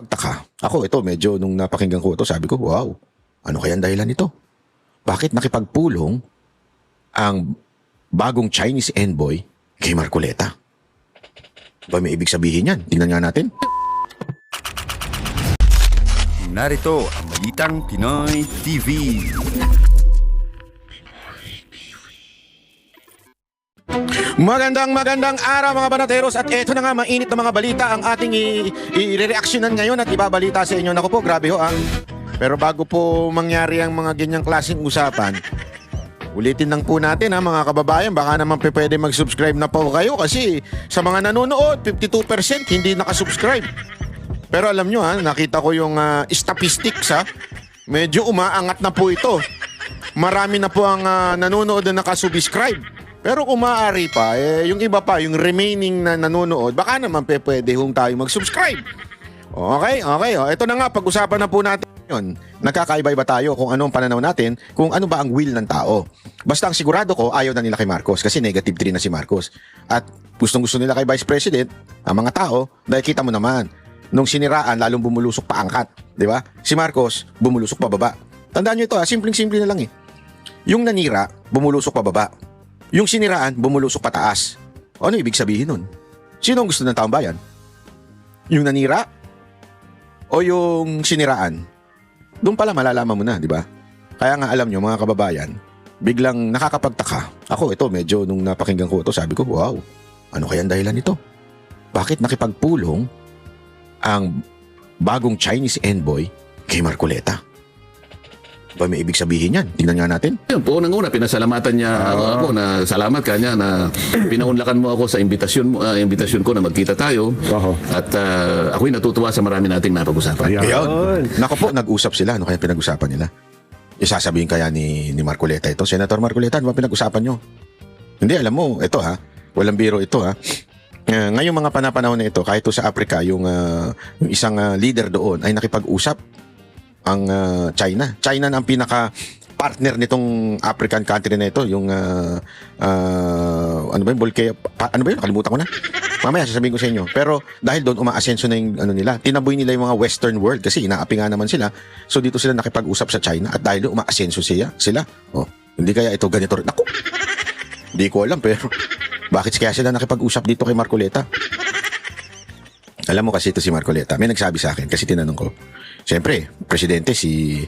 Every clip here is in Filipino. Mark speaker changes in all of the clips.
Speaker 1: Taka. Ako, ito, medyo nung napakinggan ko ito, sabi ko, wow, ano kaya ang dahilan nito? Bakit nakipagpulong ang bagong Chinese envoy kay Marcoleta? Ba may ibig sabihin yan? Tingnan nga natin.
Speaker 2: Narito ang Balitang Pinoy TV.
Speaker 1: Magandang araw mga banateros, at eto na nga, mainit na mga balita ang ating i-reaksyonan ngayon at ibabalita sa inyo. Naku po, grabe ho ah. Pero bago po mangyari ang mga ganyang klaseng usapan, ulitin lang po natin ha mga kababayan, baka naman pwede mag-subscribe na po kayo kasi sa mga nanonood, 52% hindi nakasubscribe. Pero alam nyo ha, nakita ko yung statistics ha, medyo umaangat na po ito. Marami na po ang nanonood na nakasubscribe. Pero kung maaari pa, yung iba pa, yung remaining na nanonood, baka naman pwede hong tayo mag-subscribe. Okay. Ito na nga, pag-usapan na po natin yun. Nagkakaiba-iba tayo kung ano ang pananaw natin, kung ano ba ang will ng tao. Basta ang sigurado ko, ayaw na nila kay Marcos kasi negative 3 na si Marcos. At gustong-gusto nila kay Vice President, ang mga tao, dahil kita mo naman, nung siniraan, lalong bumulusok pa angkat. Di ba? Si Marcos, bumulusok pa baba. Tandaan nyo ito, simpleng-simple na lang eh. Yung nanira, bumulusok pa baba. Yung siniraan, bumulusok pataas. Ano ibig sabihin nun? Sino ang gusto ng taong bayan? Yung nanira? O yung siniraan? Doon pala malalaman mo na, di ba? Kaya nga alam nyo mga kababayan, biglang nakakapagtaka. Ako ito, medyo nung napakinggan ko ito, sabi ko, wow, ano kaya ang dahilan nito? Bakit nakipagpulong ang bagong Chinese envoy kay Marcoleta? Ba may ibig sabihin yan? Tingnan nga natin.
Speaker 3: Yun po, unang-una, pinasalamatan niya ako na salamat ka niya na pinaunlakan mo ako sa imbitasyon ko na magkita tayo. At ako'y natutuwa sa marami nating napag-usapan.
Speaker 1: Ayun. Naku po, nag-usap sila. Ano kaya pinag-usapan nila? Isasabihin kaya ni Marcoleta ito, Senator Marcoleta, ano ba pinag-usapan nyo? Hindi, alam mo, ito ha, walang biro ito ha. Ngayong mga panapanahon na ito, kahit sa Africa, yung isang leader doon ay nakipag-usap ang China. China na ang pinaka-partner nitong African country na ito, yung ano ba yung ano ba yun? Nakalimutan ko na. Mamaya sasabihin ko sa inyo. Pero dahil doon umaasenso na yung ano nila, tinaboy nila yung mga western world kasi inaapi nga naman sila. So dito sila nakipag-usap sa China at dahil doon umaasenso sila. Oh, hindi kaya ito ganito rin. Naku! Hindi ko alam pero bakit kaya sila nakipag-usap dito kay Marcoleta? Alam mo kasi ito si Marcoleta. May nagsabi sa akin kasi tinanong ko. Siyempre, presidente si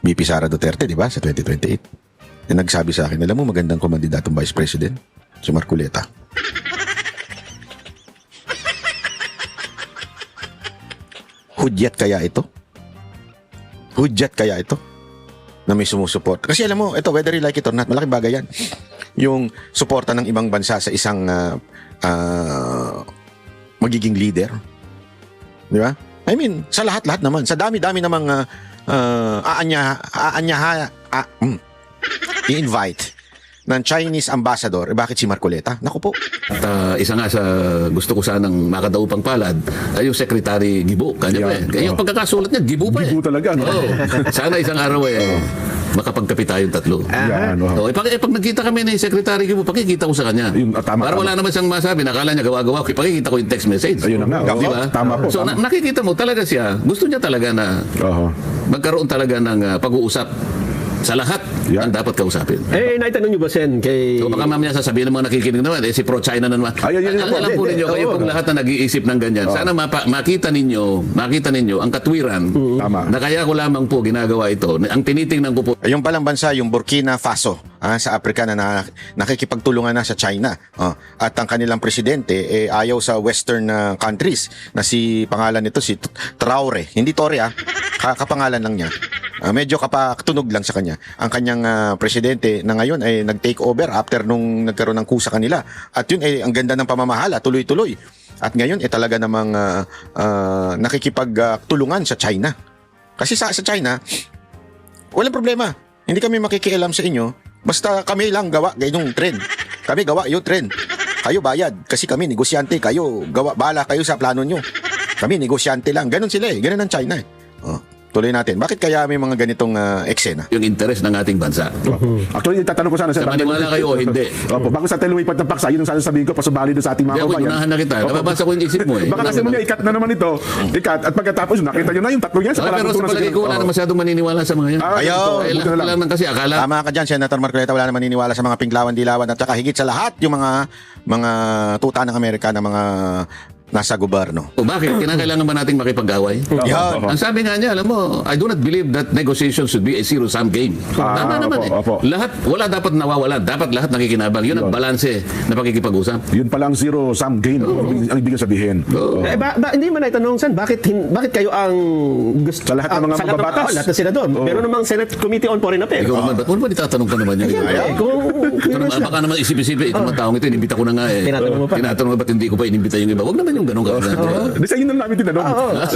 Speaker 1: VP Sara Duterte, di ba? Sa 2028. Nagsabi sa akin, alam mo magandang kumandidatong vice president, si Marcoleta. Hudyat kaya ito? Hudyat kaya ito? Na may sumusuport. Kasi alam mo, ito, whether you like it or not, malaking bagay yan. Yung suporta ng ibang bansa sa isang magiging leader. Di ba? I mean, sa lahat-lahat naman. Sa dami-dami namang i-invite ng Chinese ambassador. Bakit si Marcoleta? Naku po.
Speaker 3: At isa nga sa gusto ko sanang makadaupang palad ay yung Secretary Gibo. Kanya pa eh. Yung pagkakasulat niya, Gibo pa eh.
Speaker 4: Gibo talaga. No?
Speaker 3: Sana isang araw makapagkapit tayong tatlo. Pag nagkita kami ni Secretary Gibo, pakikita ko sa kanya. Para wala naman siyang masabi, nakala niya gawa-gawa. Pakikita ko yung text message.
Speaker 4: Ayun na nga.
Speaker 3: Diba?
Speaker 4: Tama po.
Speaker 3: So nakikita mo talaga siya. Gusto niya talaga na magkaroon talaga ng pag-uusap sa lahat ang dapat kausapin.
Speaker 5: Naitanong niyo ba, Sen, kay...
Speaker 3: So baka mamaya sasabihin ng mga nakikinig naman, si pro-China na naman. Alam po ninyo, kayo pong lahat na nag-iisip ng ganyan. Sana makita ninyo ang katwiran na kaya ko lamang po ginagawa ito. Ang tinitingnan ko po.
Speaker 1: Yung palang bansa, yung Burkina Faso, sa Africa na nakikipagtulungan na sa China. At ang kanilang presidente ayaw sa western countries na pangalan nito si Traore. Hindi Tore kapangalan lang niya. Medyo kapatunog lang sa kanya. Ang kanyang presidente na ngayon ay nag-take over after nung nagkaroon ng kusa kanila. At yun ang ganda ng pamamahala, tuloy-tuloy. At ngayon talaga namang nakikipagtulungan sa China. Kasi sa China, walang problema. Hindi kami makikialam sa inyo. Basta kami lang gawa gayong trend. Kami gawa yung trend. Kayo bayad. Kasi kami negosyante. Kayo gawa, bala kayo sa plano nyo. Kami negosyante lang. Ganon sila Ganon ang China tuloy natin. Bakit kaya may mga ganitong eksena?
Speaker 3: Yung interest ng ating bansa.
Speaker 4: Actually, tatanong ko sana
Speaker 3: Sa maniwala kayo o hindi.
Speaker 4: Opo, bago sa tayo lumipat ng paksa, yun ang sana sabihin ko, pasubali doon sa ating mga
Speaker 3: Hindi ako,
Speaker 4: kabayan.
Speaker 3: unahan na kita. Nababasa ko yung isip mo eh.
Speaker 4: Baka kasi mo ikat na naman ito, ikat, at pagkatapos nakita nyo na yung tatlo yan.
Speaker 3: Pero sa palagay ko, wala na masyadong maniniwala sa mga yan.
Speaker 1: Ayaw.
Speaker 3: Kailangan lang kasi akala.
Speaker 1: Tama ka dyan, Senator Marcoleta. Wala na maniniwala sa mga pinglawan-dilawan at saka higit sa lahat yung mga tuta ng Amerika na mga nasa gobyerno.
Speaker 3: O bakit? Kinakailangan ba nating makipag-away?
Speaker 1: Yan.
Speaker 3: Ang sabi nga niya, alam mo, I do not believe that negotiation should be a zero-sum game. Tama naman
Speaker 4: opo.
Speaker 3: Lahat, wala dapat nawawalan. Dapat lahat nakikinabang. Yun ang balanse na pakikipag-usap.
Speaker 4: Yun palang zero-sum game ang ibig sabihin.
Speaker 5: Hindi man naitanong san, bakit kayo ang gusto
Speaker 4: Sa lahat ng mga mababatas.
Speaker 5: lahat ng senador. Meron namang Senate Committee on Foreign Affairs.
Speaker 3: Ikaw naman, ba't mo ba itatanong ka naman yan?
Speaker 5: Kung
Speaker 3: Baka naman isip-isip, itong mga taong ito, inimbita ko na nga eh.
Speaker 5: Tinatanong mo pa.
Speaker 3: Tinatanong mo, ba't hindi ko pa inimbita yung iba? Huwag naman yung ganun ka.
Speaker 4: Di sa inyo na namin tinanong.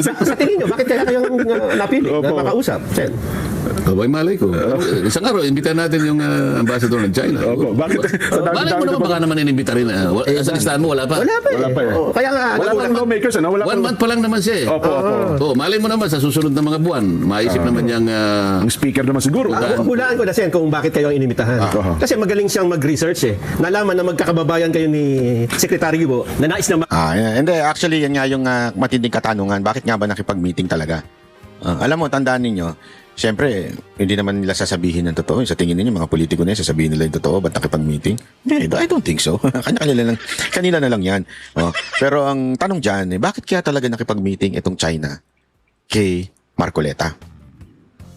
Speaker 5: sa tingin nyo, bakit kaya kayong napili na
Speaker 4: Opo.
Speaker 5: makausap? Sen?
Speaker 3: Kabay malay ko. Isang araw, imbita natin yung ambassador ng China.
Speaker 4: Opo, bakit? Sa
Speaker 3: Malay mo naman, baka naman inimbita rin. Sa listahan mo, wala pa.
Speaker 5: Wala pa eh.
Speaker 4: Wala pa eh.
Speaker 5: Kaya nga,
Speaker 4: Wala pang lawmakers, ano? Wala
Speaker 3: 1
Speaker 4: pang...
Speaker 3: month pa lang naman siya eh.
Speaker 4: Opo.
Speaker 3: Malay mo naman, sa susunod na mga buwan, maisip naman niyang...
Speaker 4: Ang speaker naman siguro.
Speaker 5: hulaan ko na Sen kung bakit kayo ang inimitahan. Kasi magaling siyang mag-research eh. Nalaman na magkakababayan kayo ni Secretary Yubo na nais na
Speaker 1: Hindi, actually, yan nga yung matinding katanungan. Bakit nga ba nakipag-meeting talaga? Alam mo, tandaan ninyo, siyempre, hindi naman nila sasabihin ng totoo. Sa tingin ninyo, mga politiko na yan, sasabihin nila yung totoo, ba't nakipag-meeting? Hindi, I don't think so. Kanila na lang yan. Pero ang tanong dyan, bakit kaya talaga nakipag-meeting itong China kay Marcoleta?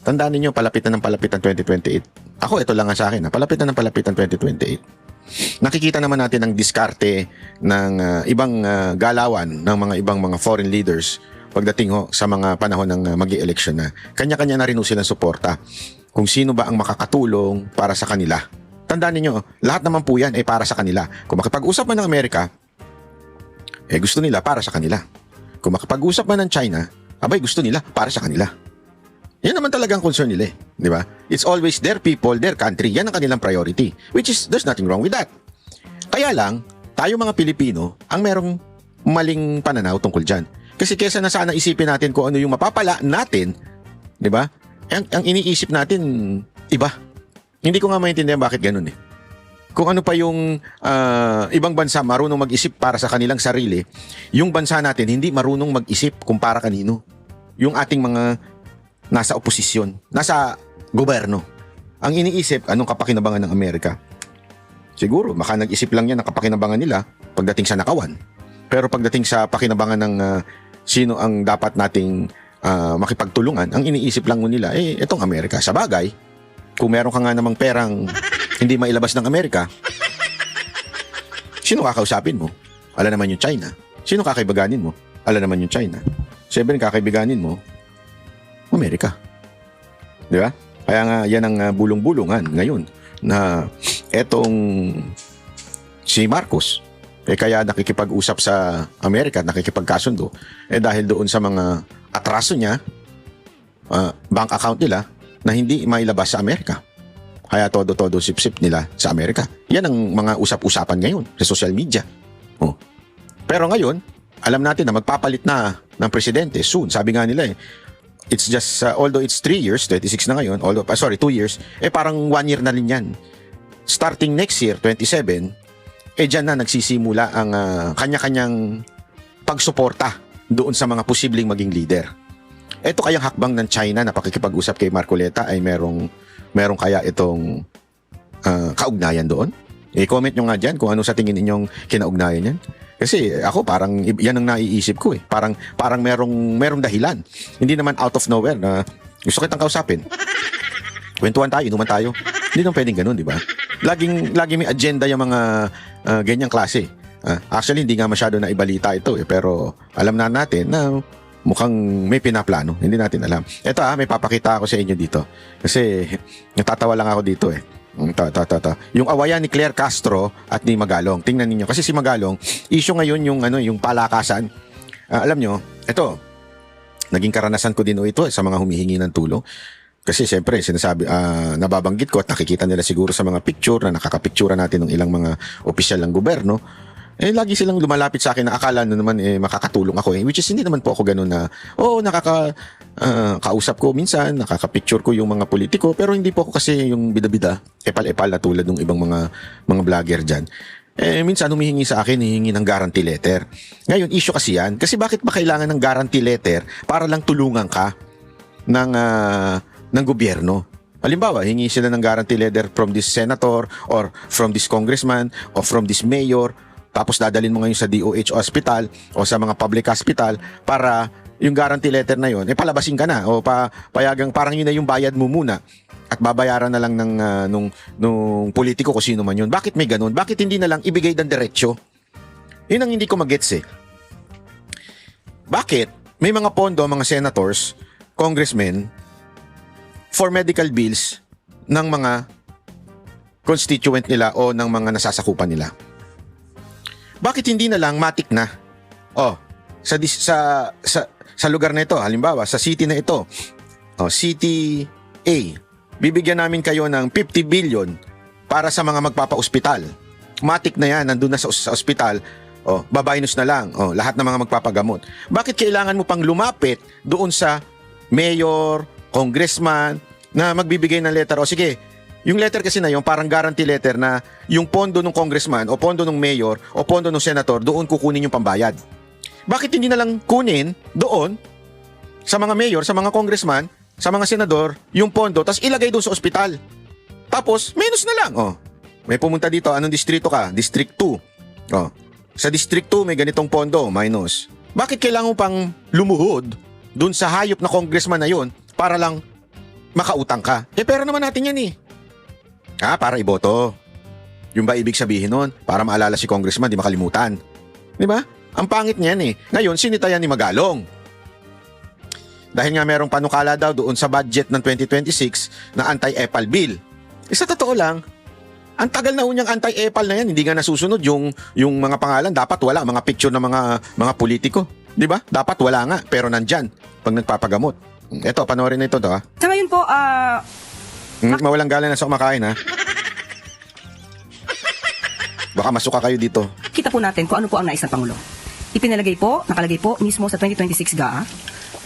Speaker 1: Tandaan ninyo, palapit na ng palapit ang 2028. Ako, ito lang nga sa akin, palapit na ng palapit ang 2028. Nakikita naman natin ang diskarte ng ibang galawan ng mga ibang mga foreign leaders pagdating sa mga panahon ng mag-i-election na. Kanya-kanya na rin silang suporta kung sino ba ang makakatulong para sa kanila. Tandaan niyo, lahat naman po yan ay para sa kanila. Kung makipag-usap man ng Amerika, gusto nila para sa kanila. Kung makipag-usap man ng China, abay gusto nila para sa kanila. Yan naman talagang concern nila eh. Di ba? It's always their people, their country. Yan ang kanilang priority. Which is, there's nothing wrong with that. Kaya lang, tayo mga Pilipino, ang merong maling pananaw tungkol dyan. Kasi kesa na sana isipin natin kung ano yung mapapala natin, di ba? Ang iniisip natin, iba. Hindi ko nga maintindihan bakit ganun eh. Kung ano pa yung ibang bansa marunong mag-isip para sa kanilang sarili, yung bansa natin hindi marunong mag-isip kung para kanino. Yung ating mga nasa oposisyon, nasa gobyerno. Ang iniisip, anong kapakinabangan ng Amerika? Siguro, baka nag-isip lang yan ng kapakinabangan nila pagdating sa nakawan. Pero pagdating sa pakinabangan ng sino ang dapat nating makipagtulungan, ang iniisip lang nila, itong Amerika. Sa bagay, kung meron ka nga namang perang hindi mailabas ng Amerika, sino kakausapin mo? Ala naman yung China. Sino kakaibiganin mo? Ala naman yung China. Siyempre, kakaibiganin mo, Amerika. Di ba? Kaya nga, yan ang bulong-bulungan ngayon na etong si Marcos, kaya nakikipag-usap sa Amerika, nakikipagkasundo, dahil doon sa mga atraso niya, bank account nila, na hindi mailabas sa Amerika. Kaya todo-todo sip-sip nila sa Amerika. Yan ang mga usap-usapan ngayon sa social media. Pero ngayon, alam natin na magpapalit na ng presidente soon. Sabi nga nila it's just, although it's 3 years, 26 na ngayon, 2 years, parang 1 year na rin yan. Starting next year, 27, dyan na nagsisimula ang kanya-kanyang pagsuporta doon sa mga posibleng maging leader. Ito kayang hakbang ng China na pakikipag-usap kay Marcoleta ay merong kaya itong kaugnayan doon? I-comment nyo nga dyan kung ano sa tingin ninyong kinaugnayan yan. Kasi ako parang yan ang naiisip ko eh. Parang merong dahilan. Hindi naman out of nowhere na gusto kitang kausapin. Kwentuhan tayo, inuman tayo. Hindi naman pwedeng ganun, di ba? Laging may agenda yung mga ganyang klase. Actually, hindi nga masyado na ibalita ito eh. Pero alam na natin na mukhang may pinaplano. Hindi natin alam. Ito may papakita ako sa inyo dito. Kasi natatawa lang ako dito eh. Yung awayan ni Claire Castro at ni Magalong. Tingnan niyo kasi si Magalong, issue ngayon yung palakasan. Alam nyo, ito, naging karanasan ko din ito sa mga humihingi ng tulong. Kasi siyempre, sinasabi, nababanggit ko at nakikita nila siguro sa mga picture na nakakapictura natin ng ilang mga opisyal ng gobyerno. Lagi silang lumalapit sa akin na akala na naman makakatulong ako which is hindi naman po ako ganun na kausap ko minsan, nakaka-picture ko yung mga politiko, pero hindi po ako kasi yung bida-bida, epal-epal na tulad ng ibang mga vlogger dyan. Minsan humihingi sa akin, hihingi ng guarantee letter. Ngayon, issue kasi yan. Kasi bakit ba kailangan ng guarantee letter para lang tulungan ka ng gobyerno? Halimbawa, hingi sila ng guarantee letter from this senator or from this congressman or from this mayor, tapos dadalhin mo ngayon sa DOH hospital o sa mga public hospital para yung guarantee letter na yun, palabasin ka na o payagang parang yun na yung bayad mo muna at babayaran na lang ng nung politiko kung sino man yun. Bakit may ganun? Bakit hindi na lang ibigay ng diretsyo? Yun ang hindi ko magets eh. Bakit may mga pondo, mga senators, congressmen for medical bills ng mga constituent nila o ng mga nasasakupan nila? Bakit hindi na lang matik na? Sa lugar na ito, halimbawa, sa city na ito, City A, bibigyan namin kayo ng 50 billion para sa mga magpapa-ospital. Matik na yan, nandun na sa ospital, babaynos na lang, lahat ng mga magpapagamot. Bakit kailangan mo pang lumapit doon sa mayor, congressman, na magbibigay ng letter? Sige, yung letter kasi na yun, parang guarantee letter na yung pondo ng congressman o pondo ng mayor o pondo ng senator, doon kukunin yung pambayad. Bakit hindi na lang kunin doon sa mga mayor, sa mga congressman, sa mga senador, yung pondo, tapos ilagay doon sa ospital? Tapos, menos na lang. May pumunta dito, anong distrito ka? District 2. Sa District 2, may ganitong pondo, minus. Bakit kailangan mo pang lumuhod doon sa hayop na congressman na yun para lang makautang ka? Pero naman natin yan eh. Para iboto. Yung ba ibig sabihin nun? Para maalala si congressman, di makalimutan. Di ba? Ang pangit niyan eh. Ngayon, sinitayan ni Magalong. Dahil nga merong panukala daw doon sa budget ng 2026 na anti-EPAL bill. Sa totoo lang, ang tagal na unyang anti-EPAL na yan, hindi nga nasusunod yung mga pangalan. Dapat wala, mga picture ng mga politiko. Di ba? Dapat wala nga, pero nandyan pag nagpapagamot. Ito, panoorin na ito to ha.
Speaker 6: Sa ngayon po,
Speaker 1: mawalang galang na sa kumakain ha. Baka masuka kayo dito.
Speaker 6: kita po natin kung ano po ang nais ng Pangulo. Ipinalagay po, nakalagay po mismo sa 2026 GAA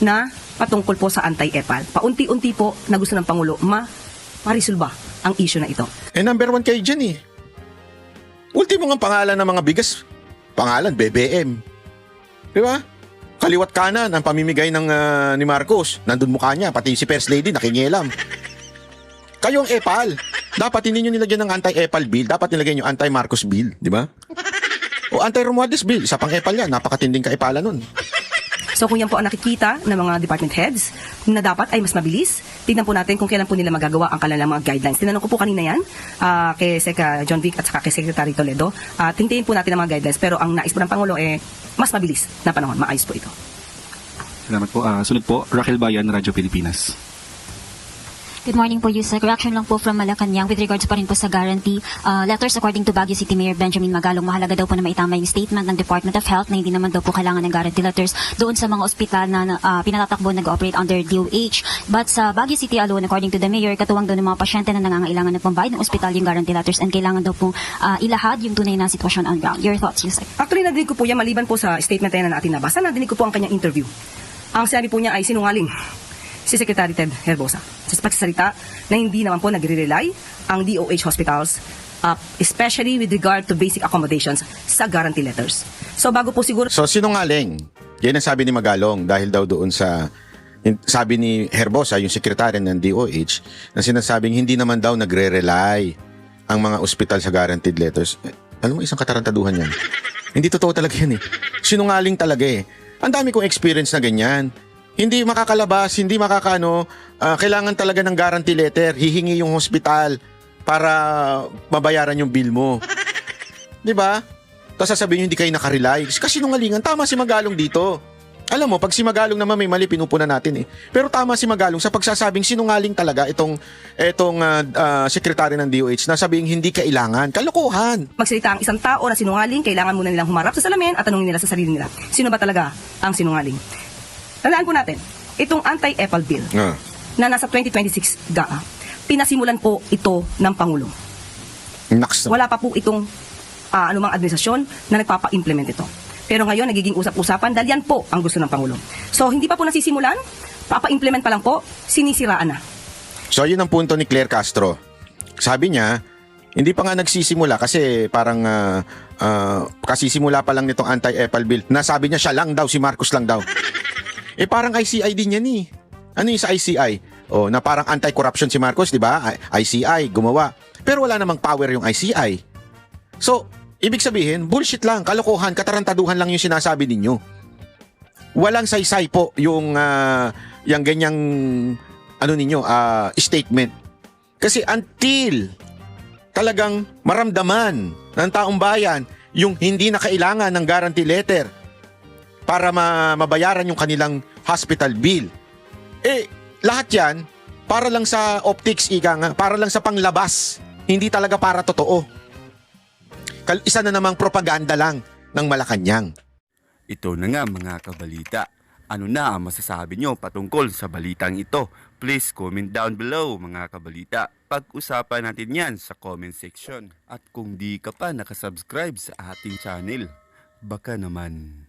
Speaker 6: na patungkol po sa anti-EPAL. Paunti-unti po na gusto ng Pangulo marisolba ang issue na ito.
Speaker 1: Number 1 kayo dyan eh. Ultimo nga pangalan ng mga bigas, pangalan BBM. Di ba? Kaliwat kanan ang pamimigay ng ni Marcos. Nandun mukha niya, pati si First Lady nakingialam. Kayo ang EPAL. Dapat hindi nyo nilagyan ng anti-EPAL bill. Dapat nilagyan nyo anti-Marcos bill. Di ba? O anti-Romualdez bill. Isa pang EPAL yan. Napakatinding ka-EPALan nun.
Speaker 6: So kung yan po ang nakikita ng mga department heads na dapat ay mas mabilis, tignan po natin kung kailan po nila magagawa ang kanilang mga guidelines. Tinanong ko po kanina yan kay Sec. John Vic at saka kay Secretary Toledo. Tingtiin po natin ang mga guidelines pero ang nais po ng Pangulo mas mabilis na panahon. Maayos po ito.
Speaker 7: Salamat po. Sunod po, Raquel Bayan, Radyo Pilipinas.
Speaker 8: Good morning po, Yusek. Reaction lang po from Malacanang with regards pa rin po sa guarantee letters according to Baguio City Mayor Benjamin Magalong. Mahalaga daw po na maitama yung statement ng Department of Health na hindi naman daw po kailangan ng guarantee letters doon sa mga ospital na pinatatakbo nag-operate under DOH. But sa Baguio City alone, according to the Mayor, katuwang daw ng mga pasyente na nangangailangan ng pambayad ng ospital yung guarantee letters and kailangan daw pong ilahad yung tunay na sitwasyon on ground. Your thoughts, Yusek?
Speaker 6: Actually, nadinig ko po yan maliban po sa statement na yan na natin nabasa. Nadinig ko po ang kanyang interview. Ang sabi po niya ay sinungaling si Secretary Ted Herbosa sa pagsasalita na hindi naman po nagre-rely ang DOH hospitals especially with regard to basic accommodations sa guarantee letters. So bago po siguro...
Speaker 1: So sinungaling. Yan ang sabi ni Magalong dahil daw doon sa... Sabi ni Herbosa, yung sekretary ng DOH, na sinasabing hindi naman daw nagre-rely ang mga ospital sa guaranteed letters. Alam mo, isang katarantaduhan yan. Hindi totoo talaga yan eh. Sinungaling talaga eh. Ang dami kong experience na ganyan. Hindi makakalabas, hindi makakano, kailangan talaga ng guarantee letter, hihingi yung hospital para mabayaran yung bill mo. 'Di ba? Tapos sasabihin nyo hindi kayo nakarely. Kasi nungalingan, tama si Magalong dito. Alam mo, pag si Magalong naman may mali, pinupunan natin eh. Pero tama si Magalong sa pagsasabing sinungaling talaga itong sekretary ng DOH na sabing hindi kailangan. Kalokohan.
Speaker 6: Magsalita ang isang tao na sinungaling, kailangan muna nilang humarap sa salamin at tanungin nila sa sarili nila, sino ba talaga ang sinungaling? Tandaan po natin, itong anti-EPAL bill na nasa 2026 GAA, pinasimulan po ito ng Pangulo. Wala pa po itong anumang administrasyon na nagpapa-implement ito. Pero ngayon, nagiging usap-usapan dahil yan po ang gusto ng Pangulo. So, hindi pa po nasisimulan, Papa-implement pa lang po, sinisiraan na.
Speaker 1: So yun ang punto ni Claire Castro. Sabi niya, hindi pa nga nagsisimula kasi parang kasisimula pa lang nitong anti-EPAL bill. Nasabi niya siya lang daw, si Marcos lang daw. Parang ICI din yan eh. Ano yung sa ICI? Na parang anti-corruption si Marcos, di ba? ICI, gumawa. Pero wala namang power yung ICI. So, ibig sabihin, bullshit lang, kalokohan, katarantaduhan lang yung sinasabi ninyo. Walang saysay po yung ganyang statement. Kasi until talagang maramdaman ng taong bayan yung hindi na kailangan ng guarantee letter para mabayaran yung kanilang hospital bill. Lahat yan, para lang sa optics, para lang sa panglabas. Hindi talaga para totoo. Isa na namang propaganda lang ng Malacanang.
Speaker 2: Ito na nga mga kabalita. Ano na ang masasabi nyo patungkol sa balitang ito? Please comment down below mga kabalita. Pag-usapan natin yan sa comment section. At kung di ka pa nakasubscribe sa ating channel, baka naman